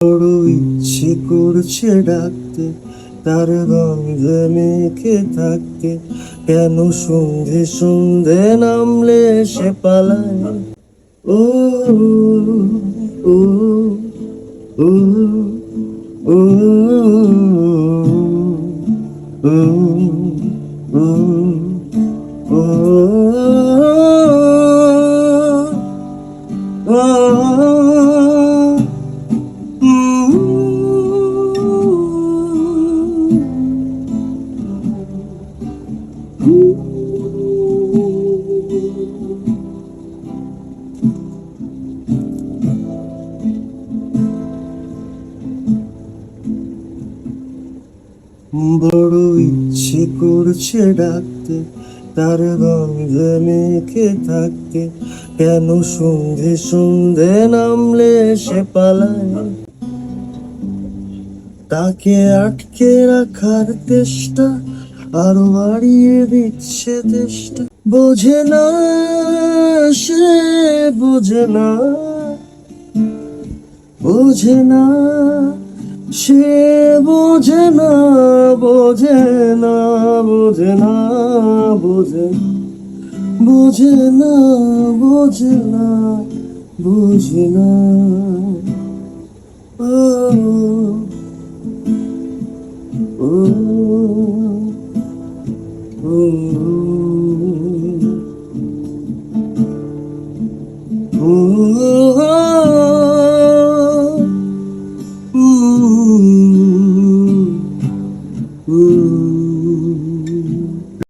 বড় ইচ্ছে করছে ডাকতে, তার গন্ধে মেখে থাকতে। কেন সন্ধে সন্ধে নামলে সে পালায়? ও ও ও ও ও ও বড় ইচ্ছে করছে ডাকতে, তার গন্ধে মেখে থাকতে। কেন সন্ধে সন্ধে নামলে সে পালায়? তাকে আটকে রাখার চেষ্টা আরো বাড়িয়ে দিচ্ছে চেষ্টা। বোঝে না, সে বোঝে না, বোঝে না, সে বোঝে না, বোঝে না, বোঝে না, বোঝে বোঝে না, বোঝে না, বোঝে না। ও